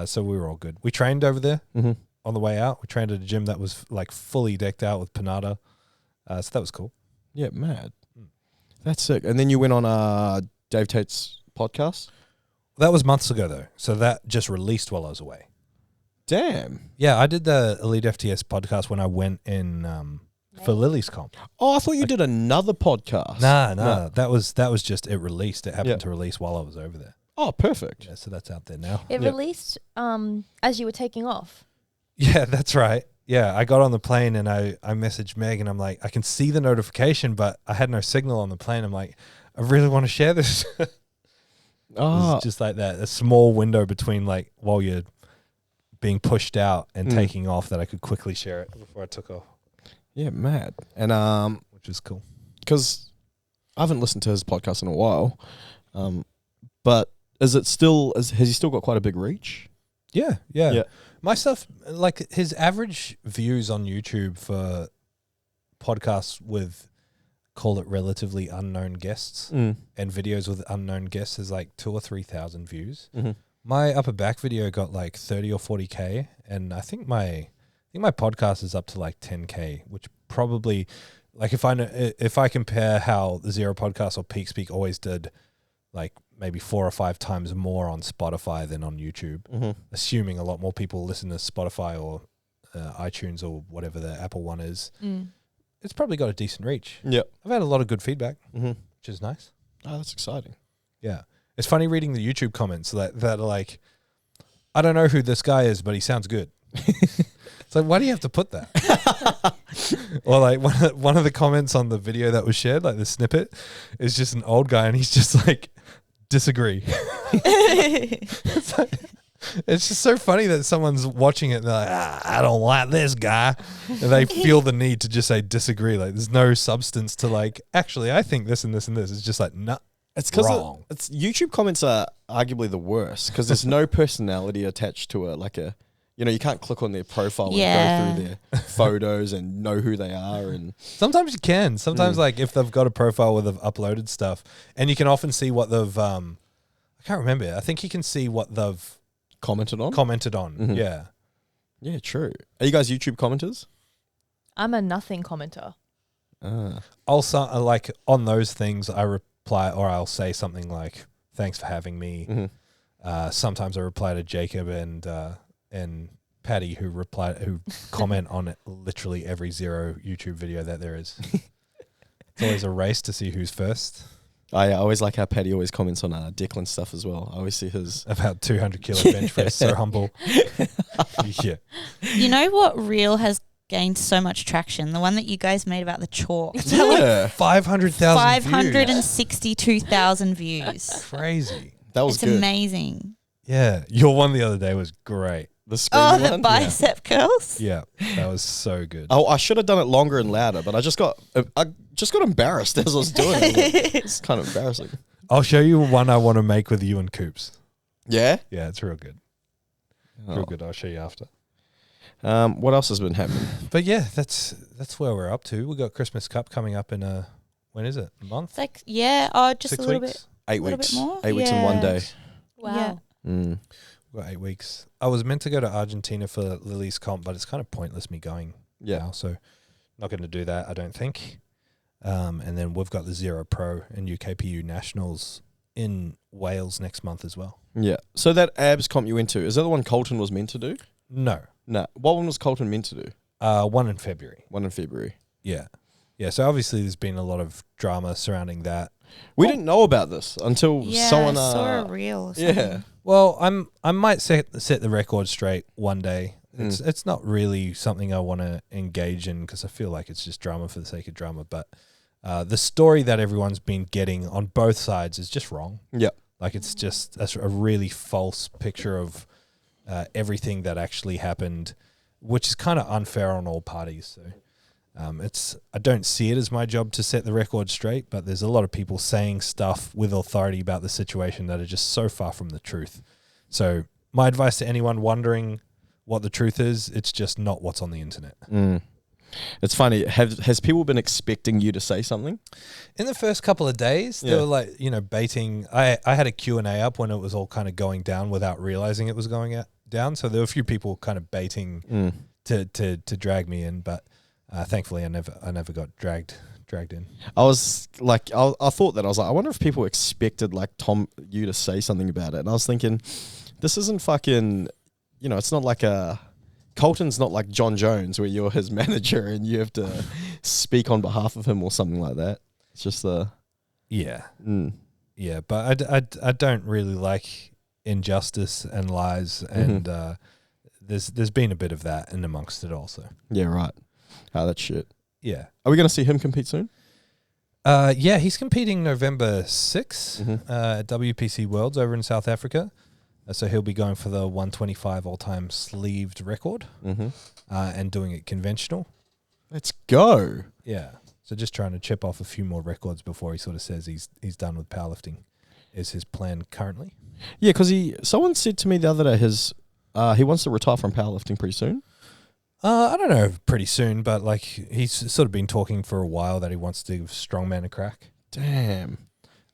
So we were all good. We trained over there on the way out. We trained at a gym that was like fully decked out with Panada. So that was cool. Yeah, mad. That's sick. And then you went on Dave Tate's podcast? That was months ago, though. So that just released while I was away. Damn. Yeah, I did the Elite FTS podcast when I went in for Lilley's comp. Oh, I thought you did another podcast. Nah. That was just it released. It happened to release while I was over there. Oh, perfect. Yeah, so that's out there now. It released as you were taking off. Yeah, that's right. Yeah, I got on the plane and I messaged Meg and I'm like, I can see the notification, but I had no signal on the plane. I'm like, I really want to share this. Oh, It's just like that, a small window between like while you're being pushed out and taking off that I could quickly share it before I took off, yeah, mad. And which is cool. because I haven't listened to his podcast in a while, but is it still? Has he still got quite a big reach? Yeah. My stuff, like his average views on YouTube for podcasts with, call it relatively unknown guests and videos with unknown guests is like 2,000 or 3,000 views. Mm-hmm. My upper back video got like 30 or 40K, and I think my podcast is up to like 10K, which probably, like if I compare how the Zero podcast or Peak Speak always did, like maybe 4 or 5 times more on Spotify than on YouTube, assuming a lot more people listen to Spotify or iTunes or whatever the Apple one is. It's probably got a decent reach. Yeah. I've had a lot of good feedback, which is nice. Oh, that's exciting. Yeah. It's funny reading the YouTube comments that are like, I don't know who this guy is, but he sounds good. It's like, why do you have to put that? Or like one of the comments on the video that was shared, like the snippet, is just an old guy and he's just like, disagree. It's just so funny that someone's watching it and they're like, I don't like this guy. And they feel the need to just say disagree. Like there's no substance to like, actually, I think this and this and this. It's just like, nah, It's because wrong. it's YouTube comments are arguably the worst because there's no personality attached to it. Like you can't click on their profile and go through their photos and know who they are. And Sometimes you can. Sometimes like if they've got a profile where they've uploaded stuff and you can often see what they've, I can't remember. I think you can see what they've commented on. Yeah. Yeah, true. Are you guys YouTube commenters? I'm a nothing commenter. Also, like on those things, I reply or I'll say something like, thanks for having me. Sometimes I reply to Jacob and Patty who comment on literally every Zero YouTube video that there is. It's always a race to see who's first. I always like how Patty always comments on Declan stuff as well. I always see his About 200 kilo bench press, so humble. Yeah. You know what reel has gained so much traction? The one that you guys made about the chalk. 500,000 562,000 views. Crazy. that was It's good. amazing. Yeah. Your one the other day was great. The screaming The one? bicep curls. Yeah. That was so good. Oh, I should have done it longer and louder, but I just got embarrassed as I was doing it. It's kind of embarrassing. I'll show you one I want to make with you and Coops. Yeah. Yeah, it's real good. Real good. I'll show you after. What else has been happening? But yeah, that's where we're up to. We got Christmas Cup coming up in when is it? A month? It's like, just 6 a little weeks? bit. 8 little weeks. bit more? 8 weeks in one day. Wow. Mm. We've got 8 weeks. I was meant to go to Argentina for Lilley's comp, but it's kind of pointless me going now, so not going to do that, I don't think. And then we've got the Zero Pro and UKPU Nationals in Wales next month as well. Yeah. So that abs comp you went to, is that the one Colton was meant to do? No. No. What one was Colton meant to do? One in February. One in February. Yeah. Yeah, so obviously there's been a lot of drama surrounding that. We didn't know about this until someone I saw a reel or something. yeah. Well, I might set the record straight one day. It's not really something I want to engage in because I feel like it's just drama for the sake of drama. But the story that everyone's been getting on both sides is just wrong. Yeah. Like it's just a really false picture of everything that actually happened, which is kind of unfair on all parties. So I don't see it as my job to set the record straight, but there's a lot of people saying stuff with authority about the situation that are just so far from the truth. So my advice to anyone wondering what the truth is, it's just not what's on the internet. It's funny. Has people been expecting you to say something? In the first couple of days, they were like, baiting. I had a Q&A up when it was all kind of going down without realizing it was going down. So there were a few people kind of baiting to drag me in, but thankfully I never got dragged dragged in. I was like, I thought that. I was like, I wonder if people expected like you to say something about it. And I was thinking, this isn't fucking, it's not like Colton's not like John Jones where you're his manager and you have to speak on behalf of him or something like that. It's just Yeah. Yeah, but I don't really like injustice and lies, and there's been a bit of that in amongst it also. Yeah, right. Oh, that's shit. Yeah. Are we going to see him compete soon? Yeah, he's competing November 6th at WPC Worlds over in South Africa. So he'll be going for the 125 all-time sleeved record and doing it conventional. Let's go. Yeah. So just trying to chip off a few more records before he sort of says he's done with powerlifting is his plan currently. Yeah, because someone said to me the other day he wants to retire from powerlifting pretty soon. I don't know, pretty soon, but like he's sort of been talking for a while that he wants to give strongman a crack. Damn.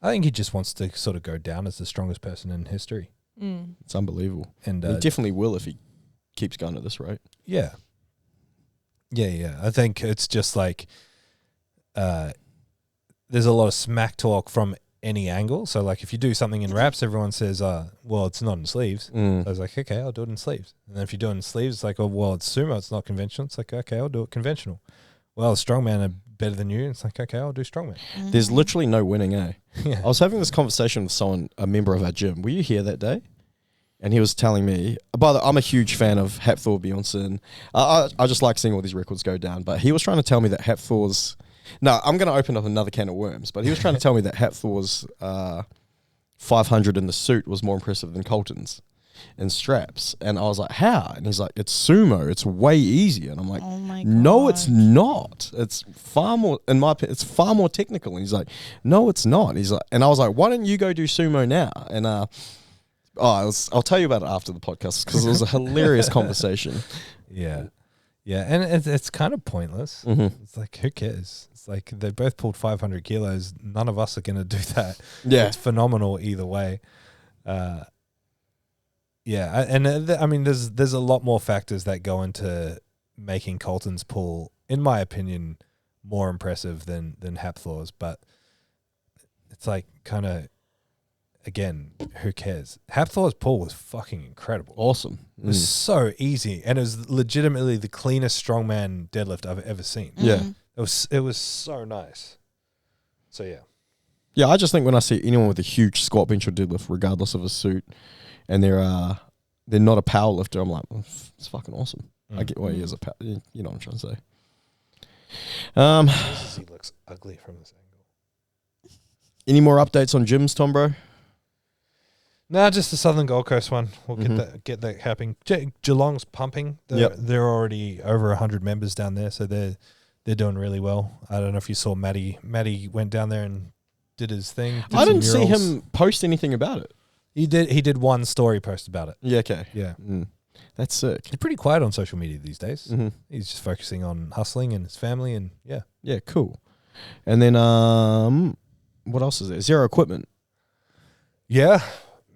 I think he just wants to sort of go down as the strongest person in history. It's unbelievable. And he definitely will if he keeps going at this rate. Yeah. Yeah. I think it's just like there's a lot of smack talk from any angle. So like if you do something in wraps, everyone says, well, it's not in sleeves. So I was like, okay, I'll do it in sleeves. And then if you do it in sleeves, it's like, oh, well, it's sumo, it's not conventional. It's like, okay, I'll do it conventional. Well, strongman are better than you. It's like, okay, I'll do strongman. There's literally no winning, eh? Yeah. I was having this conversation with someone, a member of our gym. Were you here that day? And he was telling me, by the way, I'm a huge fan of Hapthor Bjornsson. I just like seeing all these records go down. But he was trying to tell me that Hapthor's... No, I'm going to open up another can of worms. But he was trying to tell me that Hapthor's 500 in the suit was more impressive than Colton's in straps. And I was like, how? And he's like, it's sumo. It's way easier. And I'm like, Oh my no, God. it's not. It's far more, in my opinion, it's far more technical. And he's like, no, it's not. He's like, and I was like, why don't you go do sumo now? And I'll tell you about it after the podcast because it was a hilarious conversation. Yeah. Yeah. And it's kind of pointless. It's like, who cares? It's like they both pulled 500 kilos. None of us are going to do that. Yeah. It's phenomenal either way. I mean, there's a lot more factors that go into making Colton's pull, in my opinion, more impressive than Hapthor's. But it's like kind of, again, who cares? Hapthor's pull was fucking incredible. Awesome. It was so easy, and it was legitimately the cleanest strongman deadlift I've ever seen. Yeah. It was so nice. So yeah. Yeah, I just think when I see anyone with a huge squat, bench, or deadlift, regardless of a suit, and they're not a power lifter, I'm like, well, it's fucking awesome. I get why he is a power. You know what I'm trying to say. He looks ugly from this angle. Any more updates on gyms, Tom, bro? No, just the Southern Gold Coast one. We'll get that happening. Geelong's pumping. They're already over 100 members down there, so they're doing really well. I don't know if you saw Matty. Matty went down there and did his thing. I didn't see him post anything about it. He did one story post about it. Yeah, okay. Yeah. That's sick. He's pretty quiet on social media these days. He's just focusing on hustling and his family and yeah. Yeah, cool. And then what else is there? Zero Equipment. Yeah.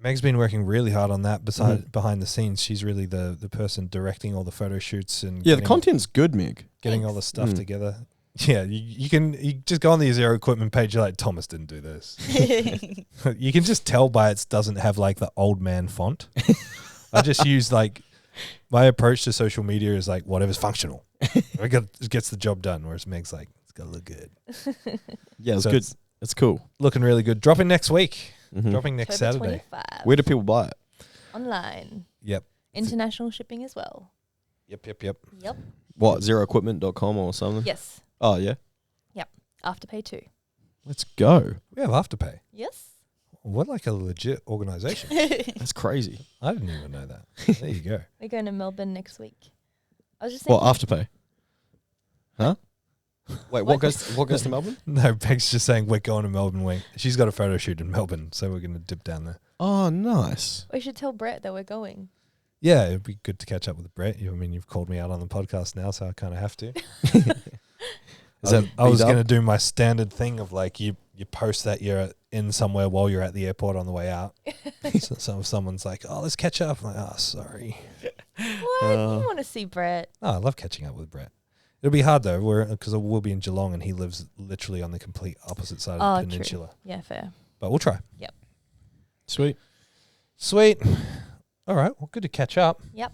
Meg's been working really hard on that behind the scenes. She's really the person directing all the photo shoots and the content's good, Meg. Getting all the stuff together. Yeah, you just go on the Zero Equipment page. You're like, Thomas didn't do this. You can just tell by it doesn't have like the old man font. I just use like my approach to social media is like whatever's functional. It gets the job done. Whereas Meg's like, it's gotta look good. Yeah, it's good. It's cool. Looking really good. Dropping next week. Dropping next October Saturday. 25. Where do people buy it? Online. Yep. International shipping as well. Yep. Yep. What, zeroequipment.com or something? Yes. Oh, yeah? Yep. Afterpay too. Let's go. We have Afterpay. Yes. What like a legit organization. That's crazy. I didn't even know that. There you go. We're going to Melbourne next week. I was just What, thinking. Afterpay? Huh? Wait, what goes to Melbourne? No, Peg's just saying we're going to Melbourne week. She's got a photo shoot in Melbourne, so we're going to dip down there. Oh, nice. We should tell Brett that we're going. Yeah, it'd be good to catch up with Brett. I mean, you've called me out on the podcast now, so I kind of have to. I was going to do my standard thing of like you post that you're in somewhere while you're at the airport on the way out. So if someone's like, oh, let's catch up. I'm like, oh, sorry. What? You want to see Brett? Oh, I love catching up with Brett. It'll be hard though, because we'll be in Geelong and he lives literally on the complete opposite side of the peninsula. True. Yeah, fair. But we'll try. Yep. Sweet. All right. Well, good to catch up. Yep.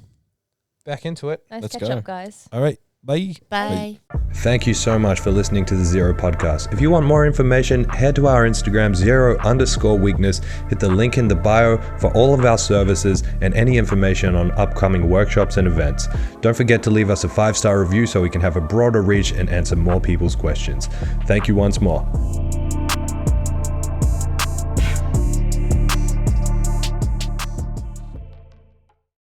Back into it. Nice Let's catch go. up, guys. All right. Bye. Bye. Thank you so much for listening to the Zero Podcast. If you want more information, head to our Instagram, @zero_weakness. Hit the link in the bio for all of our services and any information on upcoming workshops and events. Don't forget to leave us a 5-star review so we can have a broader reach and answer more people's questions. Thank you once more.